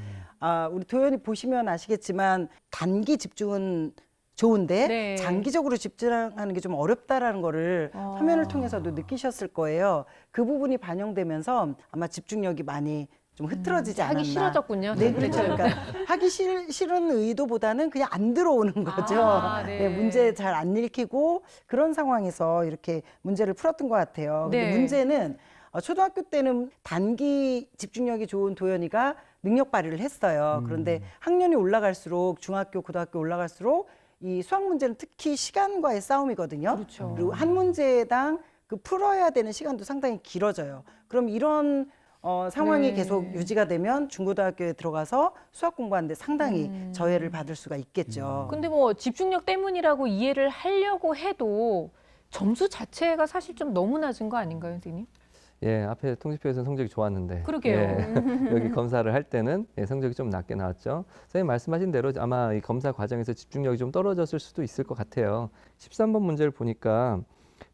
우리 도연이 보시면 아시겠지만 단기 집중은 좋은데 네. 장기적으로 집중하는 게 좀 어렵다라는 거를 화면을 통해서도 느끼셨을 거예요. 그 부분이 반영되면서 아마 집중력이 많이 좀 흐트러지지 않았나. 하기 싫어졌군요. 네, 그렇죠. 그러니까 하기 싫은 의도보다는 그냥 안 들어오는 거죠. 네. 문제 잘 안 읽히고 그런 상황에서 이렇게 문제를 풀었던 것 같아요. 근데 네. 문제는 초등학교 때는 단기 집중력이 좋은 도연이가 능력 발휘를 했어요. 그런데 학년이 올라갈수록 중학교, 고등학교 올라갈수록 이 수학 문제는 특히 시간과의 싸움이거든요. 그렇죠. 그리고 한 문제당 그 풀어야 되는 시간도 상당히 길어져요. 그럼 이런 상황이 네. 계속 유지가 되면 중고등학교에 들어가서 수학 공부하는데 상당히 저해를 받을 수가 있겠죠. 근데 뭐 집중력 때문이라고 이해를 하려고 해도 점수 자체가 사실 좀 너무 낮은 거 아닌가요, 선생님? 예, 앞에 통지표에서는 성적이 좋았는데 그러게요. 예, 여기 검사를 할 때는 성적이 좀 낮게 나왔죠. 선생님 말씀하신 대로 아마 이 검사 과정에서 집중력이 좀 떨어졌을 수도 있을 것 같아요. 13번 문제를 보니까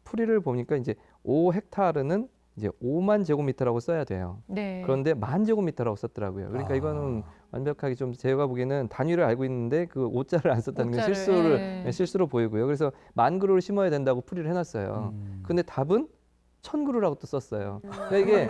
풀이를 보니까 이제 5헥타르는 이제 5만 제곱미터라고 써야 돼요. 네. 그런데 1만 제곱미터라고 썼더라고요. 그러니까 이거는 완벽하게 좀 제가 보기에는 단위를 알고 있는데 그 5자를 안 썼다는 게 오자를, 실수로 보이고요. 그래서 10,000그루를 심어야 된다고 풀이를 해놨어요. 근데 답은 1,000그루라고 또 썼어요. 그러니까 이게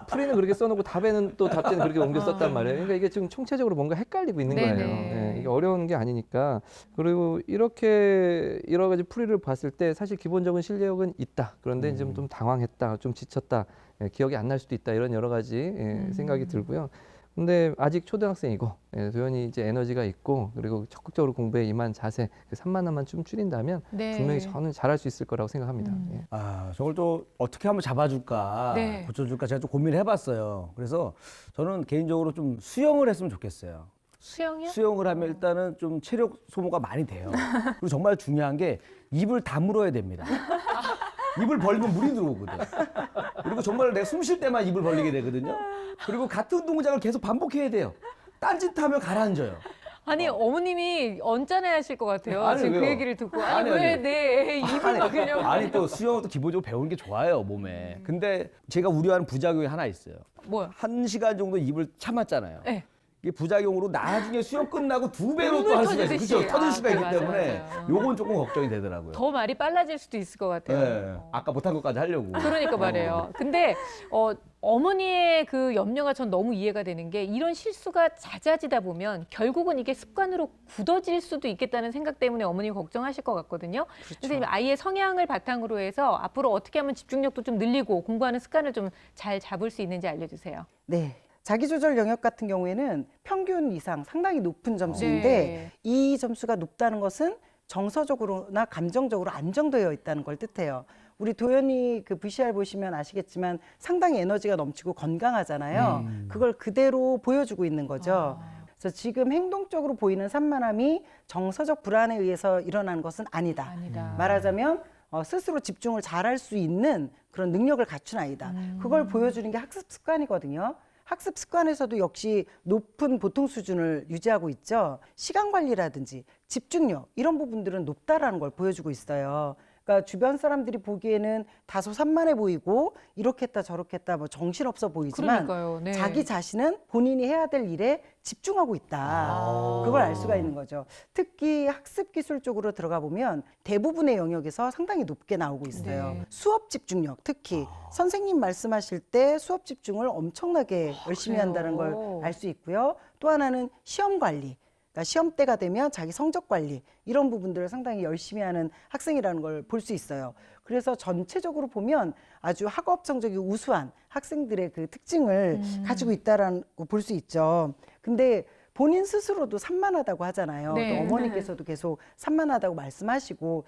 풀이는 그렇게 써놓고 답에는 또 답지는 그렇게 옮겨 썼단 말이에요. 그러니까 이게 지금 총체적으로 뭔가 헷갈리고 있는 네네. 거예요. 예, 이게 어려운 게 아니니까. 그리고 이렇게 여러 가지 풀이를 봤을 때 사실 기본적인 실력은 있다. 그런데 이제 좀 당황했다, 좀 지쳤다, 기억이 안 날 수도 있다 이런 여러 가지 생각이 들고요. 근데 아직 초등학생이고 도연이 이제 에너지가 있고 그리고 적극적으로 공부에 임한 자세 그 산만함만 좀 줄인다면 네. 분명히 저는 잘할 수 있을 거라고 생각합니다. 예. 저걸 또 어떻게 하면 잡아줄까, 네. 고쳐줄까 제가 좀 고민을 해봤어요. 그래서 저는 개인적으로 좀 수영을 했으면 좋겠어요. 수영이요? 수영을 하면 일단은 좀 체력 소모가 많이 돼요. 그리고 정말 중요한 게 입을 다물어야 됩니다. 입을 벌리면 물이 들어오거든. 그리고 정말 내가 숨 쉴 때만 입을 벌리게 되거든요. 그리고 같은 동작을 계속 반복해야 돼요. 딴짓하면 가라앉아요. 아니 어머님이 언짢아 하실 것 같아요. 아니, 지금 그 왜요? 얘기를 듣고 아니, 왜 아니. 내 입을 막으려고. 아니 또 수영은 또 기본적으로 배우는 게 좋아요, 몸에. 근데 제가 우려하는 부작용이 하나 있어요. 뭐요? 1시간 정도 입을 참았잖아요. 네. 이게 부작용으로 나중에 수영 끝나고 2배로 또 눈물 할 수가 있어요. 터지듯이. 그렇죠? 터질 수가 있기 맞아요, 때문에 맞아요. 요건 조금 걱정이 되더라고요. 더 말이 빨라질 수도 있을 것 같아요. 네. 아까 못한 것까지 하려고. 그러니까 말이에요. 근데 어머니의 그 염려가 전 너무 이해가 되는 게 이런 실수가 잦아지다 보면 결국은 이게 습관으로 굳어질 수도 있겠다는 생각 때문에 어머님이 걱정하실 것 같거든요. 선생님 아이의 성향을 바탕으로 해서 앞으로 어떻게 하면 집중력도 좀 늘리고 공부하는 습관을 좀 잘 잡을 수 있는지 알려주세요. 네. 자기조절 영역 같은 경우에는 평균 이상 상당히 높은 점수인데 네. 이 점수가 높다는 것은 정서적으로나 감정적으로 안정되어 있다는 걸 뜻해요. 우리 도연이 그 VCR 보시면 아시겠지만 상당히 에너지가 넘치고 건강하잖아요. 그걸 그대로 보여주고 있는 거죠. 그래서 지금 행동적으로 보이는 산만함이 정서적 불안에 의해서 일어나는 것은 아니다. 아니다. 말하자면 스스로 집중을 잘할 수 있는 그런 능력을 갖춘 아이다. 그걸 보여주는 게 학습 습관이거든요. 학습 습관에서도 역시 높은 보통 수준을 유지하고 있죠. 시간 관리라든지 집중력 이런 부분들은 높다라는 걸 보여주고 있어요. 그러니까 주변 사람들이 보기에는 다소 산만해 보이고 이렇게 했다 저렇게 했다 뭐 정신없어 보이지만 그러니까요. 네. 자기 자신은 본인이 해야 될 일에 집중하고 있다. 그걸 알 수가 있는 거죠. 특히 학습 기술 쪽으로 들어가 보면 대부분의 영역에서 상당히 높게 나오고 있어요. 네. 수업 집중력, 특히 선생님 말씀하실 때 수업 집중을 엄청나게 열심히 그래요? 한다는 걸 알 수 있고요. 또 하나는 시험 관리. 그러니까 시험대가 되면 자기 성적 관리 이런 부분들을 상당히 열심히 하는 학생이라는 걸 볼 수 있어요. 그래서 전체적으로 보면 아주 학업 성적이 우수한 학생들의 그 특징을 가지고 있다라고 볼 수 있죠. 근데 본인 스스로도 산만하다고 하잖아요. 네. 또 어머니께서도 계속 산만하다고 말씀하시고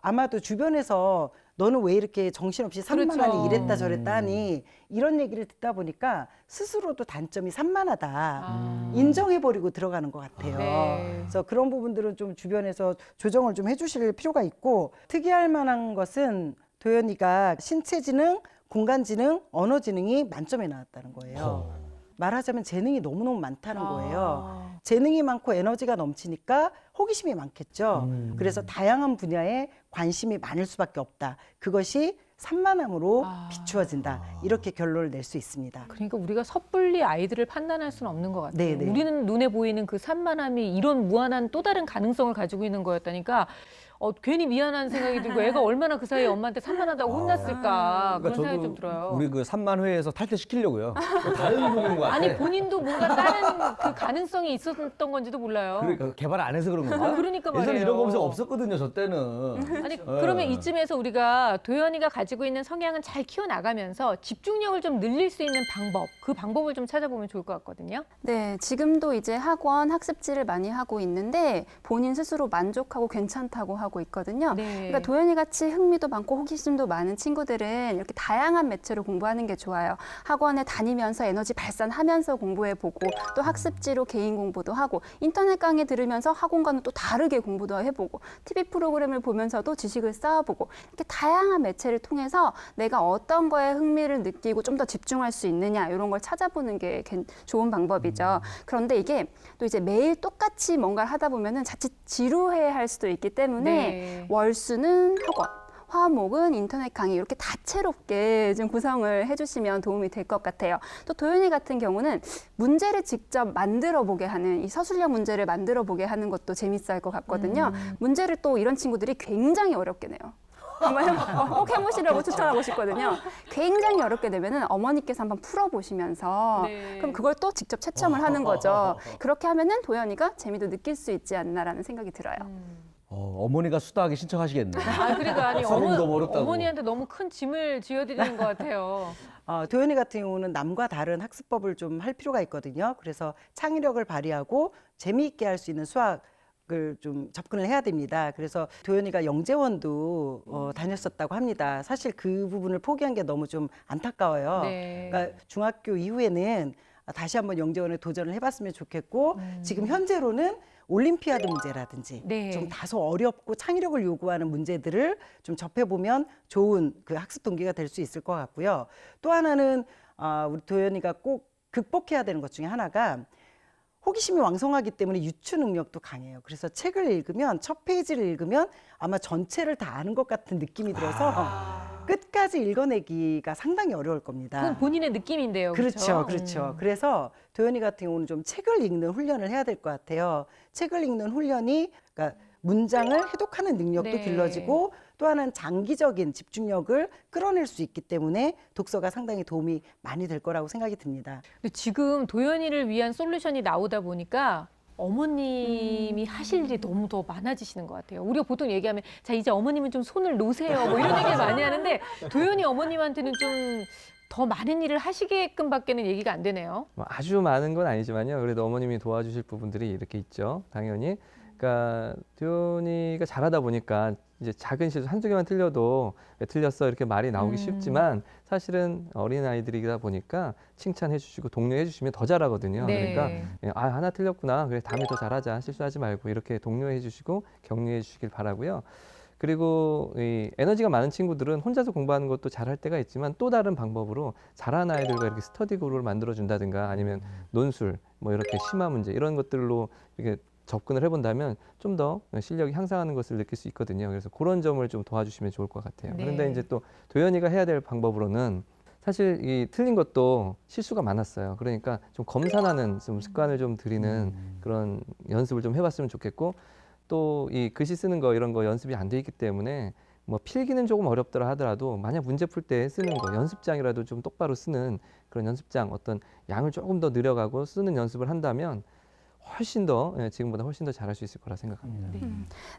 아마도 주변에서 너는 왜 이렇게 정신없이 산만하니 그렇죠. 이랬다 저랬다 하니 이런 얘기를 듣다 보니까 스스로도 단점이 산만하다 인정해버리고 들어가는 것 같아요. 네. 그래서 그런 부분들은 좀 주변에서 조정을 좀 해주실 필요가 있고 특이할 만한 것은 도연이가 신체지능, 공간지능, 언어지능이 만점에 나왔다는 거예요. 말하자면 재능이 너무너무 많다는 거예요. 재능이 많고 에너지가 넘치니까 호기심이 많겠죠. 그래서 다양한 분야에 관심이 많을 수밖에 없다. 그것이 산만함으로 비추어진다. 이렇게 결론을 낼 수 있습니다. 그러니까 우리가 섣불리 아이들을 판단할 수는 없는 것 같아요. 네네. 우리는 눈에 보이는 그 산만함이 이런 무한한 또 다른 가능성을 가지고 있는 거였다니까 괜히 미안한 생각이 들고 애가 얼마나 그 사이에 엄마한테 산만하다고 혼났을까 그런 생각이 좀 들어요. 우리 그 산만회에서 탈퇴시키려고요. 다른 부분인 것 같아. 아니 본인도 뭔가 다른 그 가능성이 있었던 건지도 몰라요. 그러니까 개발 안 해서 그런 건가? 그러니까 말이에요. 예전에 이런 거 검색 없었거든요, 저 때는. 아니 그러면 이쯤에서 우리가 도연이가 가지고 있는 성향은 잘 키워나가면서 집중력을 좀 늘릴 수 있는 방법, 그 방법을 좀 찾아보면 좋을 것 같거든요. 네, 지금도 이제 학원 학습지를 많이 하고 있는데 본인 스스로 만족하고 괜찮다고 하고 있거든요. 네. 그러니까 도연이 같이 흥미도 많고 호기심도 많은 친구들은 이렇게 다양한 매체로 공부하는 게 좋아요. 학원에 다니면서 에너지 발산하면서 공부해보고 또 학습지로 개인 공부도 하고 인터넷 강의 들으면서 학원과는 또 다르게 공부도 해보고 TV 프로그램을 보면서도 지식을 쌓아보고 이렇게 다양한 매체를 통해서 내가 어떤 거에 흥미를 느끼고 좀 더 집중할 수 있느냐 이런 걸 찾아보는 게 좋은 방법이죠. 그런데 이게 또 이제 매일 똑같이 뭔가를 하다 보면은 자칫 지루해 할 수도 있기 때문에 네. 월수는 학원, 화목은 인터넷 강의 이렇게 다채롭게 좀 구성을 해주시면 도움이 될 것 같아요. 또 도연이 같은 경우는 문제를 직접 만들어 보게 하는 이 서술형 문제를 만들어 보게 하는 것도 재밌어 할 것 같거든요. 문제를 또 이런 친구들이 굉장히 어렵게 내요. 한번 꼭 해보시라고 추천하고 싶거든요. 굉장히 어렵게 되면은 어머니께서 한번 풀어보시면서 네. 그럼 그걸 또 직접 채점을 하는 거죠. 그렇게 하면은 도연이가 재미도 느낄 수 있지 않나라는 생각이 들어요. 어머니가 수다하기 신청하시겠네. 그러니까 아니 수업이 너무 어렵다고. 어머니한테 너무 큰 짐을 지어드리는 것 같아요. 도연이 같은 경우는 남과 다른 학습법을 좀 할 필요가 있거든요. 그래서 창의력을 발휘하고 재미있게 할 수 있는 수학을 좀 접근을 해야 됩니다. 그래서 도연이가 영재원도 다녔었다고 합니다. 사실 그 부분을 포기한 게 너무 좀 안타까워요. 네. 그러니까 중학교 이후에는 다시 한번 영재원에 도전을 해봤으면 좋겠고 지금 현재로는 올림피아드 문제라든지 네. 좀 다소 어렵고 창의력을 요구하는 문제들을 좀 접해보면 좋은 그 학습 동기가 될 수 있을 것 같고요. 또 하나는 우리 도연이가 꼭 극복해야 되는 것 중에 하나가 호기심이 왕성하기 때문에 유추 능력도 강해요. 그래서 책을 읽으면 첫 페이지를 읽으면 아마 전체를 다 아는 것 같은 느낌이 들어서 끝까지 읽어내기가 상당히 어려울 겁니다. 그건 본인의 느낌인데요. 그렇죠, 그렇죠. 그래서 도연이 같은 경우는 좀 책을 읽는 훈련을 해야 될 것 같아요. 책을 읽는 훈련이 그러니까 문장을 해독하는 능력도 네. 길러지고 또 하나는 장기적인 집중력을 끌어낼 수 있기 때문에 독서가 상당히 도움이 많이 될 거라고 생각이 듭니다. 근데 지금 도연이를 위한 솔루션이 나오다 보니까 어머님이 하실 일이 너무 더 많아지시는 것 같아요. 우리가 보통 얘기하면 자 이제 어머님은 좀 손을 놓으세요 뭐 이런 얘기를 많이 하는데 도연이 어머님한테는 좀 더 많은 일을 하시게끔밖에는 얘기가 안 되네요. 아주 많은 건 아니지만요. 그래도 어머님이 도와주실 부분들이 이렇게 있죠. 당연히. 그러니까 도연이가 잘하다 보니까 이제 작은 실수 한두 개만 틀려도 왜 틀렸어 이렇게 말이 나오기 쉽지만 사실은 어린아이들이다 보니까 칭찬해 주시고 독려해 주시면 더 잘하거든요. 네. 그러니까 하나 틀렸구나. 그래 다음에 더 잘하자. 실수하지 말고 이렇게 독려해 주시고 격려해 주시길 바라고요. 그리고 이 에너지가 많은 친구들은 혼자서 공부하는 것도 잘할 때가 있지만 또 다른 방법으로 잘하는 아이들과 이렇게 스터디 그룹을 만들어 준다든가 아니면 논술 뭐 이렇게 심화 문제 이런 것들로 이렇게 접근을 해본다면 좀 더 실력이 향상하는 것을 느낄 수 있거든요. 그래서 그런 점을 좀 도와주시면 좋을 것 같아요. 네. 그런데 이제 또 도연이가 해야 될 방법으로는 사실 이 틀린 것도 실수가 많았어요. 그러니까 좀 검산하는 좀 습관을 좀 들이는 그런 연습을 좀 해봤으면 좋겠고, 또 이 글씨 쓰는 거 이런 거 연습이 안 돼 있기 때문에 뭐 필기는 조금 어렵더라 하더라도 만약 문제 풀 때 쓰는 거 연습장이라도 좀 똑바로 쓰는 그런 연습장, 어떤 양을 조금 더 늘려가고 쓰는 연습을 한다면 훨씬 더 지금보다 훨씬 더 잘할 수 있을 거라 생각합니다.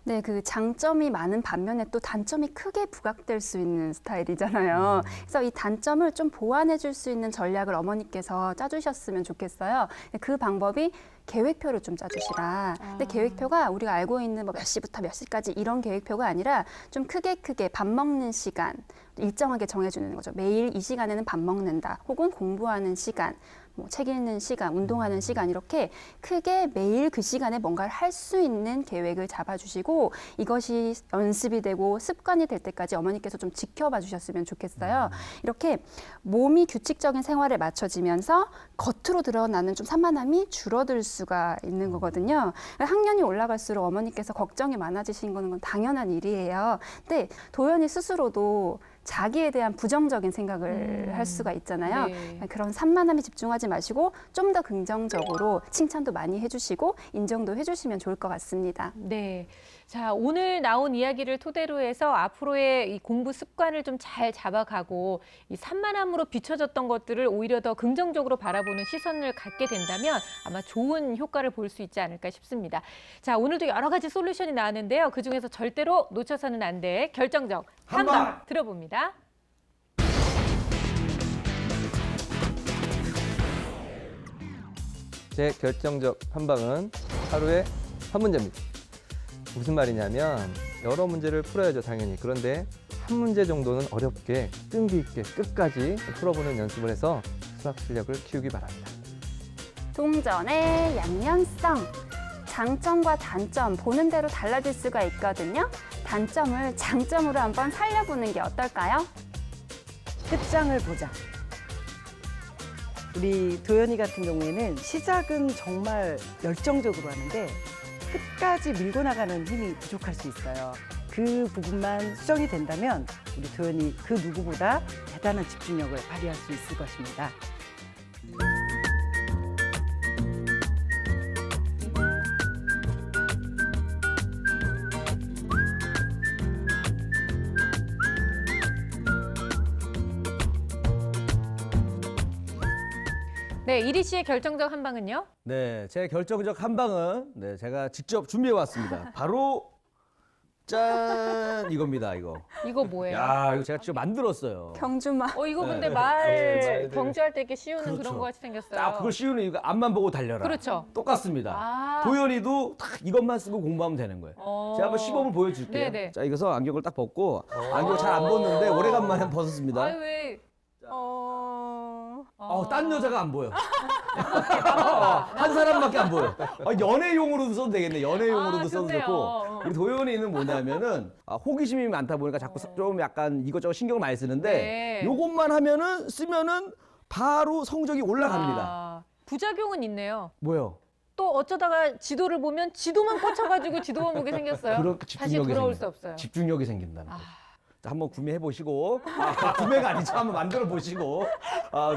네, 그 장점이 많은 반면에 또 단점이 크게 부각될 수 있는 스타일이잖아요. 그래서 이 단점을 좀 보완해 줄 수 있는 전략을 어머니께서 짜주셨으면 좋겠어요. 그 방법이 계획표를 좀 짜주시라. 근데 계획표가 우리가 알고 있는 뭐 몇 시부터 몇 시까지 이런 계획표가 아니라 좀 크게 밥 먹는 시간 일정하게 정해주는 거죠. 매일 이 시간에는 밥 먹는다. 혹은 공부하는 시간, 뭐 책 읽는 시간, 운동하는 시간 이렇게 크게 매일 그 시간에 뭔가를 할 수 있는 계획을 잡아주시고 이것이 연습이 되고 습관이 될 때까지 어머니께서 좀 지켜봐 주셨으면 좋겠어요. 이렇게 몸이 규칙적인 생활에 맞춰지면서 겉으로 드러나는 좀 산만함이 줄어들 수가 있는 거거든요. 학년이 올라갈수록 어머니께서 걱정이 많아지신 거는 건 당연한 일이에요. 근데 도연이 스스로도 자기에 대한 부정적인 생각을 할 수가 있잖아요. 네. 그런 산만함에 집중하지 마시고 좀 더 긍정적으로 칭찬도 많이 해주시고 인정도 해주시면 좋을 것 같습니다. 네. 자, 오늘 나온 이야기를 토대로 해서 앞으로의 이 공부 습관을 좀 잘 잡아가고 이 산만함으로 비춰졌던 것들을 오히려 더 긍정적으로 바라보는 시선을 갖게 된다면 아마 좋은 효과를 볼 수 있지 않을까 싶습니다. 자, 오늘도 여러 가지 솔루션이 나왔는데요. 그중에서 절대로 놓쳐서는 안 될 결정적 한방 들어봅니다. 제 결정적 한방은 하루에 한 문제입니다. 무슨 말이냐면 여러 문제를 풀어야죠, 당연히. 그런데 한 문제 정도는 어렵게 끈기 있게 끝까지 풀어보는 연습을 해서 수학 실력을 키우기 바랍니다. 동전의 양면성. 장점과 단점 보는 대로 달라질 수가 있거든요. 단점을 장점으로 한번 살려보는 게 어떨까요? 끝장을 보자. 우리 도연이 같은 경우에는 시작은 정말 열정적으로 하는데 끝까지 밀고 나가는 힘이 부족할 수 있어요. 그 부분만 수정이 된다면 우리 도연이 그 누구보다 대단한 집중력을 발휘할 수 있을 것입니다. 네, 이리 씨의 결정적 한방은요? 네, 제 결정적 한방은 제가 직접 준비해 왔습니다. 바로 짠 이겁니다. 이거. 이거 뭐예요? 야, 이거 제가 직접 만들었어요. 경주마. 이거 근데 네. 말 경주할 때 이렇게 씌우는 그렇죠. 그런 거 같이 생겼어요. 딱 그걸 씌우는 이유가 앞만 보고 달려라. 그렇죠. 똑같습니다. 아. 도연이도 딱 이것만 쓰고 공부하면 되는 거예요. 제가 한번 시범을 보여줄게요. 네네. 자, 이거서 안경을 딱 벗고 안경 잘 안 벗는데 오래간만에 벗었습니다. 아유, 왜? 딴 여자가 안 보여. 한 사람밖에 안 보여. 연애용으로도 써도 되겠네. 연애용으로도 써도 좋네요. 좋고. 우리 도연이는 뭐냐면은 호기심이 많다 보니까 자꾸 좀 약간 이것저것 신경을 많이 쓰는데 네. 요것만 하면은 쓰면은 바로 성적이 올라갑니다. 아, 부작용은 있네요. 뭐요? 또 어쩌다가 지도를 보면 지도만 꽂혀가지고 지도만 보게 생겼어요. 그렇게 다시 집중력이 돌아올 생깁니다. 수 없어요. 집중력이 생긴다는 거죠. 자, 한번 구매해 보시고 구매가 아니죠. 한번 만들어 보시고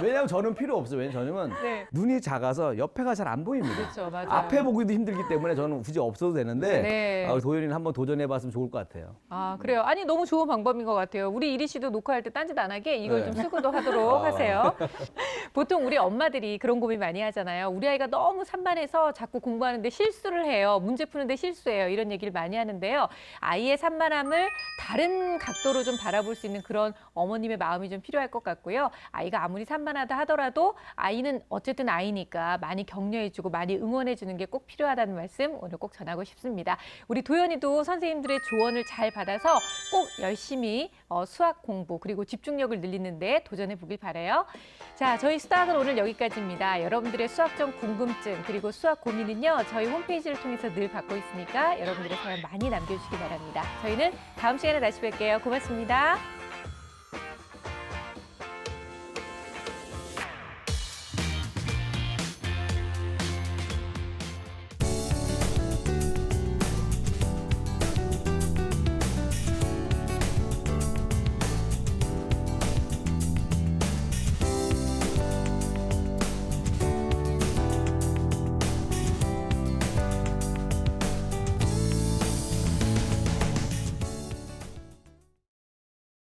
왜냐하면 저는 필요 없어요. 왜냐면 저는 네. 눈이 작아서 옆에가 잘 안 보입니다. 그렇죠, 맞아요. 앞에 보기도 힘들기 때문에 저는 굳이 없어도 되는데 네. 도연이는 한번 도전해 봤으면 좋을 것 같아요. 아, 그래요. 아니, 너무 좋은 방법인 것 같아요. 우리 이리 씨도 녹화할 때 딴짓 안 하게 이걸 네. 좀 쓰고도 하도록 하세요. 보통 우리 엄마들이 그런 고민 많이 하잖아요. 우리 아이가 너무 산만해서 자꾸 공부하는데 실수를 해요. 문제 푸는데 실수해요. 이런 얘기를 많이 하는데요. 아이의 산만함을 다른 각도로 좀 바라볼 수 있는 그런 어머님의 마음이 좀 필요할 것 같고요. 아이가 아무리 산만하다 하더라도 아이는 어쨌든 아이니까 많이 격려해주고 많이 응원해주는 게 꼭 필요하다는 말씀 오늘 꼭 전하고 싶습니다. 우리 도연이도 선생님들의 조언을 잘 받아서 꼭 열심히 수학 공부 그리고 집중력을 늘리는 데 도전해 보길 바라요. 자, 저희 수학은 오늘 여기까지입니다. 여러분들의 수학적 궁금증 그리고 수학 고민은요. 저희 홈페이지를 통해서 늘 받고 있으니까 여러분들의 사연 많이 남겨주시기 바랍니다. 저희는 다음 시간에 다시 뵐게요. 고맙습니다.